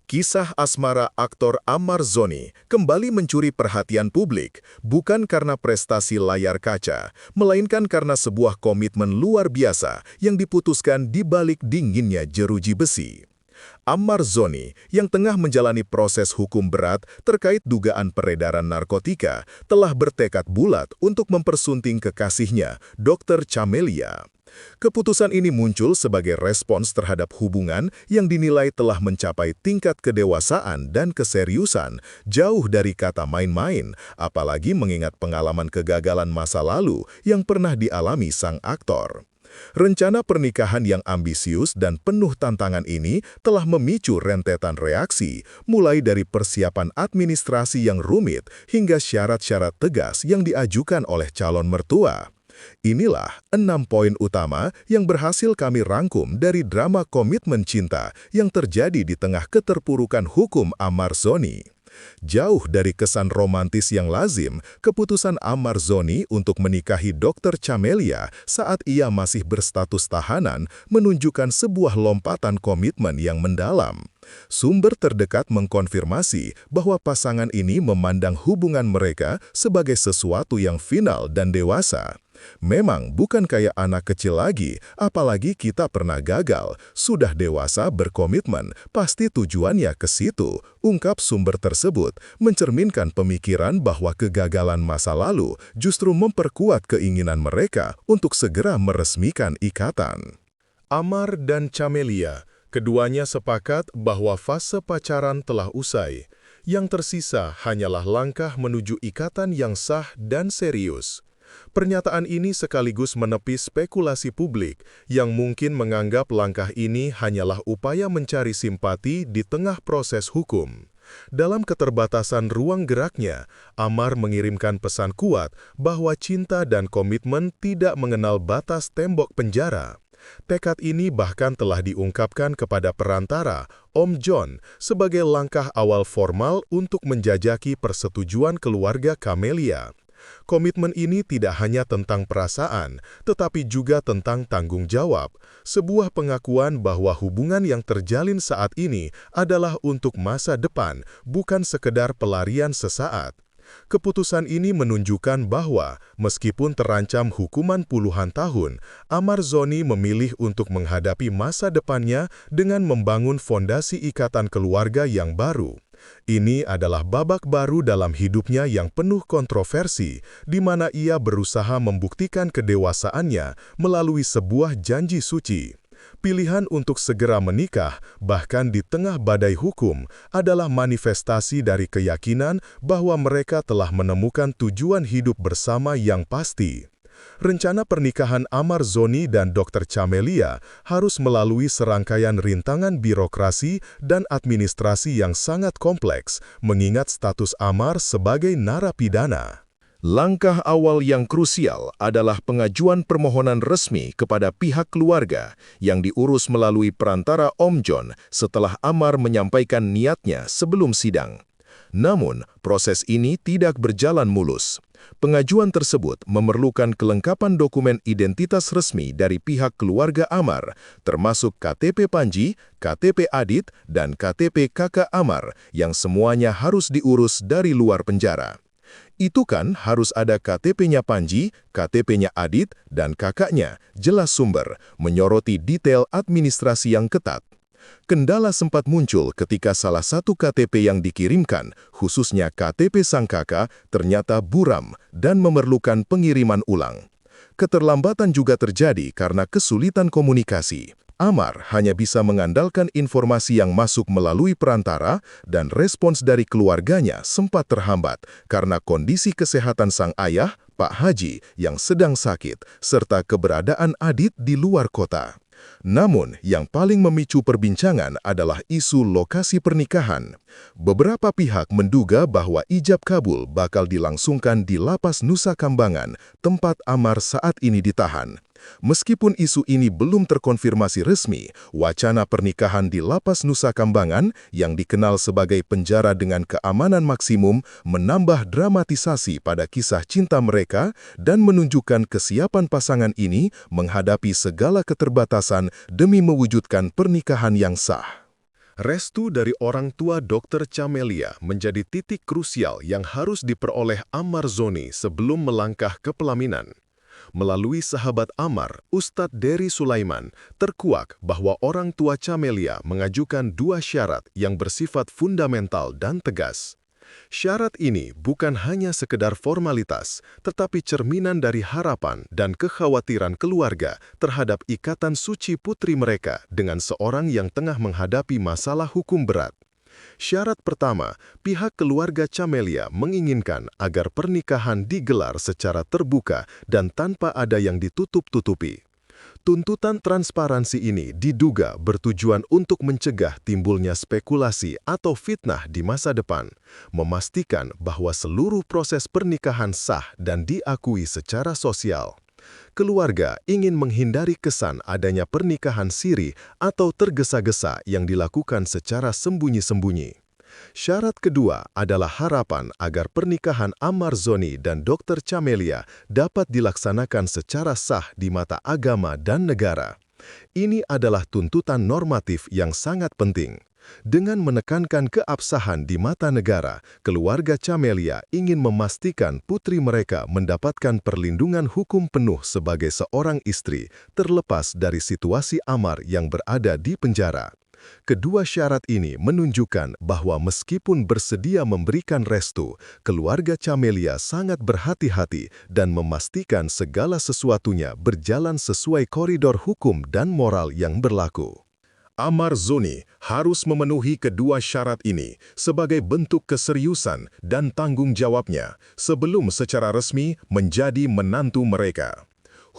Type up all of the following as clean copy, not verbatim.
Kisah asmara aktor Ammar Zoni kembali mencuri perhatian publik, bukan karena prestasi layar kaca, melainkan karena sebuah komitmen luar biasa yang diputuskan di balik dinginnya jeruji besi. Ammar Zoni, yang tengah menjalani proses hukum berat terkait dugaan peredaran narkotika, telah bertekad bulat untuk mempersunting kekasihnya, Dr. Camelia. Keputusan ini muncul sebagai respons terhadap hubungan yang dinilai telah mencapai tingkat kedewasaan dan keseriusan, jauh dari kata main-main, apalagi mengingat pengalaman kegagalan masa lalu yang pernah dialami sang aktor. Rencana pernikahan yang ambisius dan penuh tantangan ini telah memicu rentetan reaksi, mulai dari persiapan administrasi yang rumit hingga syarat-syarat tegas yang diajukan oleh calon mertua. Inilah 6 poin utama yang berhasil kami rangkum dari drama komitmen cinta yang terjadi di tengah keterpurukan hukum Ammar Zoni. Jauh dari kesan romantis yang lazim, keputusan Ammar Zoni untuk menikahi Dr. Camelia saat ia masih berstatus tahanan menunjukkan sebuah lompatan komitmen yang mendalam. Sumber terdekat mengkonfirmasi bahwa pasangan ini memandang hubungan mereka sebagai sesuatu yang final dan dewasa. Memang bukan kayak anak kecil lagi, apalagi kita pernah gagal, sudah dewasa berkomitmen, pasti tujuannya ke situ, ungkap sumber tersebut, mencerminkan pemikiran bahwa kegagalan masa lalu justru memperkuat keinginan mereka untuk segera meresmikan ikatan. Ammar dan Camelia, keduanya sepakat bahwa fase pacaran telah usai. Yang tersisa hanyalah langkah menuju ikatan yang sah dan serius. Pernyataan ini sekaligus menepis spekulasi publik yang mungkin menganggap langkah ini hanyalah upaya mencari simpati di tengah proses hukum. Dalam keterbatasan ruang geraknya, Ammar mengirimkan pesan kuat bahwa cinta dan komitmen tidak mengenal batas tembok penjara. Tekad ini bahkan telah diungkapkan kepada perantara, Om John, sebagai langkah awal formal untuk menjajaki persetujuan keluarga Camelia. Komitmen ini tidak hanya tentang perasaan, tetapi juga tentang tanggung jawab, sebuah pengakuan bahwa hubungan yang terjalin saat ini adalah untuk masa depan, bukan sekedar pelarian sesaat. Keputusan ini menunjukkan bahwa, meskipun terancam hukuman puluhan tahun, Ammar Zoni memilih untuk menghadapi masa depannya dengan membangun fondasi ikatan keluarga yang baru. Ini adalah babak baru dalam hidupnya yang penuh kontroversi, di mana ia berusaha membuktikan kedewasaannya melalui sebuah janji suci. Pilihan untuk segera menikah, bahkan di tengah badai hukum, adalah manifestasi dari keyakinan bahwa mereka telah menemukan tujuan hidup bersama yang pasti. Rencana pernikahan Ammar Zoni dan Dr. Camelia harus melalui serangkaian rintangan birokrasi dan administrasi yang sangat kompleks, mengingat status Ammar sebagai narapidana. Langkah awal yang krusial adalah pengajuan permohonan resmi kepada pihak keluarga yang diurus melalui perantara Om John setelah Ammar menyampaikan niatnya sebelum sidang. Namun, proses ini tidak berjalan mulus. Pengajuan tersebut memerlukan kelengkapan dokumen identitas resmi dari pihak keluarga Ammar, termasuk KTP Panji, KTP Adit, dan KTP kakak Ammar, yang semuanya harus diurus dari luar penjara. Itu kan harus ada KTP-nya Panji, KTP-nya Adit, dan kakaknya, jelas sumber, menyoroti detail administrasi yang ketat. Kendala sempat muncul ketika salah satu KTP yang dikirimkan, khususnya KTP sang kakak, ternyata buram dan memerlukan pengiriman ulang. Keterlambatan juga terjadi karena kesulitan komunikasi. Ammar hanya bisa mengandalkan informasi yang masuk melalui perantara dan respons dari keluarganya sempat terhambat karena kondisi kesehatan sang ayah, Pak Haji, yang sedang sakit, serta keberadaan Adit di luar kota. Namun, yang paling memicu perbincangan adalah isu lokasi pernikahan. Beberapa pihak menduga bahwa ijab kabul bakal dilangsungkan di Lapas Nusa Kambangan, tempat Ammar saat ini ditahan. Meskipun isu ini belum terkonfirmasi resmi, wacana pernikahan di Lapas Nusa Kambangan yang dikenal sebagai penjara dengan keamanan maksimum menambah dramatisasi pada kisah cinta mereka dan menunjukkan kesiapan pasangan ini menghadapi segala keterbatasan demi mewujudkan pernikahan yang sah. Restu dari orang tua Dr. Camelia menjadi titik krusial yang harus diperoleh Ammar Zoni sebelum melangkah ke pelaminan. Melalui sahabat Ammar, Ustadz Dery Sulaiman, terkuak bahwa orang tua Camelia mengajukan dua syarat yang bersifat fundamental dan tegas. Syarat ini bukan hanya sekedar formalitas, tetapi cerminan dari harapan dan kekhawatiran keluarga terhadap ikatan suci putri mereka dengan seorang yang tengah menghadapi masalah hukum berat. Syarat pertama, pihak keluarga Camelia menginginkan agar pernikahan digelar secara terbuka dan tanpa ada yang ditutup-tutupi. Tuntutan transparansi ini diduga bertujuan untuk mencegah timbulnya spekulasi atau fitnah di masa depan, memastikan bahwa seluruh proses pernikahan sah dan diakui secara sosial. Keluarga ingin menghindari kesan adanya pernikahan siri atau tergesa-gesa yang dilakukan secara sembunyi-sembunyi. Syarat kedua adalah harapan agar pernikahan Ammar Zoni dan Dr. Camelia dapat dilaksanakan secara sah di mata agama dan negara. Ini adalah tuntutan normatif yang sangat penting. Dengan menekankan keabsahan di mata negara, keluarga Camelia ingin memastikan putri mereka mendapatkan perlindungan hukum penuh sebagai seorang istri, terlepas dari situasi Ammar yang berada di penjara. Kedua syarat ini menunjukkan bahwa meskipun bersedia memberikan restu, keluarga Camelia sangat berhati-hati dan memastikan segala sesuatunya berjalan sesuai koridor hukum dan moral yang berlaku. Ammar Zoni harus memenuhi kedua syarat ini sebagai bentuk keseriusan dan tanggung jawabnya sebelum secara resmi menjadi menantu mereka.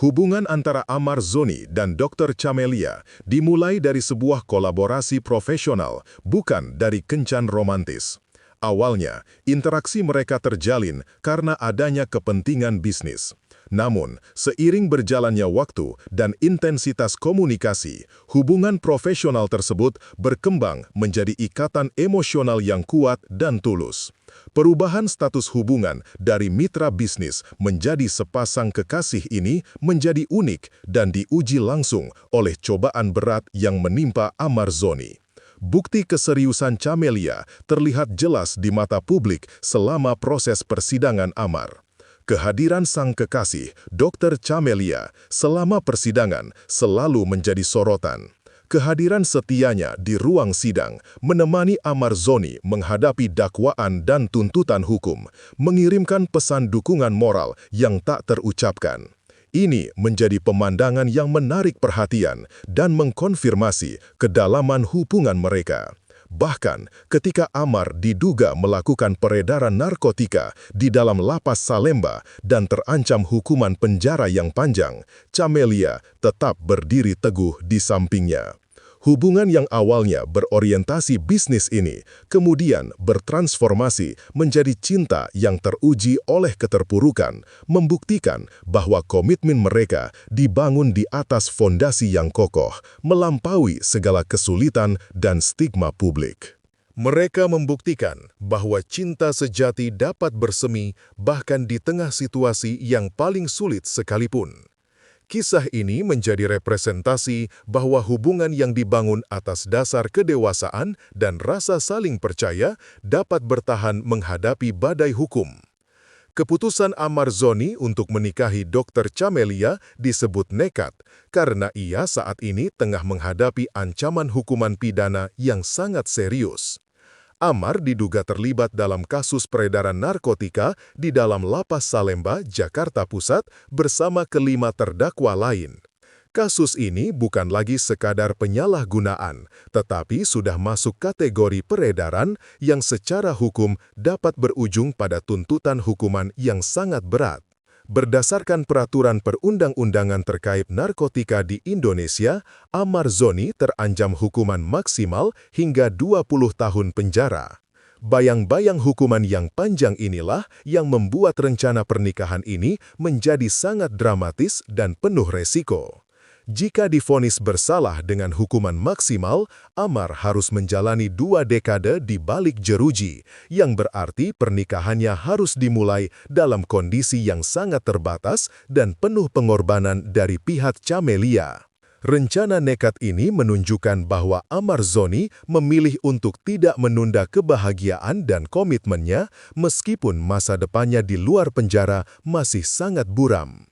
Hubungan antara Ammar Zoni dan Dr. Camelia dimulai dari sebuah kolaborasi profesional, bukan dari kencan romantis. Awalnya, interaksi mereka terjalin karena adanya kepentingan bisnis. Namun, seiring berjalannya waktu dan intensitas komunikasi, hubungan profesional tersebut berkembang menjadi ikatan emosional yang kuat dan tulus. Perubahan status hubungan dari mitra bisnis menjadi sepasang kekasih ini menjadi unik dan diuji langsung oleh cobaan berat yang menimpa Ammar Zoni. Bukti keseriusan Camelia terlihat jelas di mata publik selama proses persidangan Ammar. Kehadiran sang kekasih, Dr. Camelia, selama persidangan selalu menjadi sorotan. Kehadiran setianya di ruang sidang menemani Ammar Zoni menghadapi dakwaan dan tuntutan hukum, mengirimkan pesan dukungan moral yang tak terucapkan. Ini menjadi pemandangan yang menarik perhatian dan mengkonfirmasi kedalaman hubungan mereka. Bahkan ketika Ammar diduga melakukan peredaran narkotika di dalam lapas Salemba dan terancam hukuman penjara yang panjang, Camelia tetap berdiri teguh di sampingnya. Hubungan yang awalnya berorientasi bisnis ini kemudian bertransformasi menjadi cinta yang teruji oleh keterpurukan, membuktikan bahwa komitmen mereka dibangun di atas fondasi yang kokoh, melampaui segala kesulitan dan stigma publik. Mereka membuktikan bahwa cinta sejati dapat bersemi bahkan di tengah situasi yang paling sulit sekalipun. Kisah ini menjadi representasi bahwa hubungan yang dibangun atas dasar kedewasaan dan rasa saling percaya dapat bertahan menghadapi badai hukum. Keputusan Ammar Zoni untuk menikahi Dr. Camelia disebut nekat karena ia saat ini tengah menghadapi ancaman hukuman pidana yang sangat serius. Ammar diduga terlibat dalam kasus peredaran narkotika di dalam Lapas Salemba, Jakarta Pusat bersama kelima terdakwa lain. Kasus ini bukan lagi sekadar penyalahgunaan, tetapi sudah masuk kategori peredaran yang secara hukum dapat berujung pada tuntutan hukuman yang sangat berat. Berdasarkan peraturan perundang-undangan terkait narkotika di Indonesia, Ammar Zoni terancam hukuman maksimal hingga 20 tahun penjara. Bayang-bayang hukuman yang panjang inilah yang membuat rencana pernikahan ini menjadi sangat dramatis dan penuh resiko. Jika divonis bersalah dengan hukuman maksimal, Ammar harus menjalani 2 dekade di balik jeruji, yang berarti pernikahannya harus dimulai dalam kondisi yang sangat terbatas dan penuh pengorbanan dari pihak Camelia. Rencana nekat ini menunjukkan bahwa Ahmad Zoni memilih untuk tidak menunda kebahagiaan dan komitmennya meskipun masa depannya di luar penjara masih sangat buram.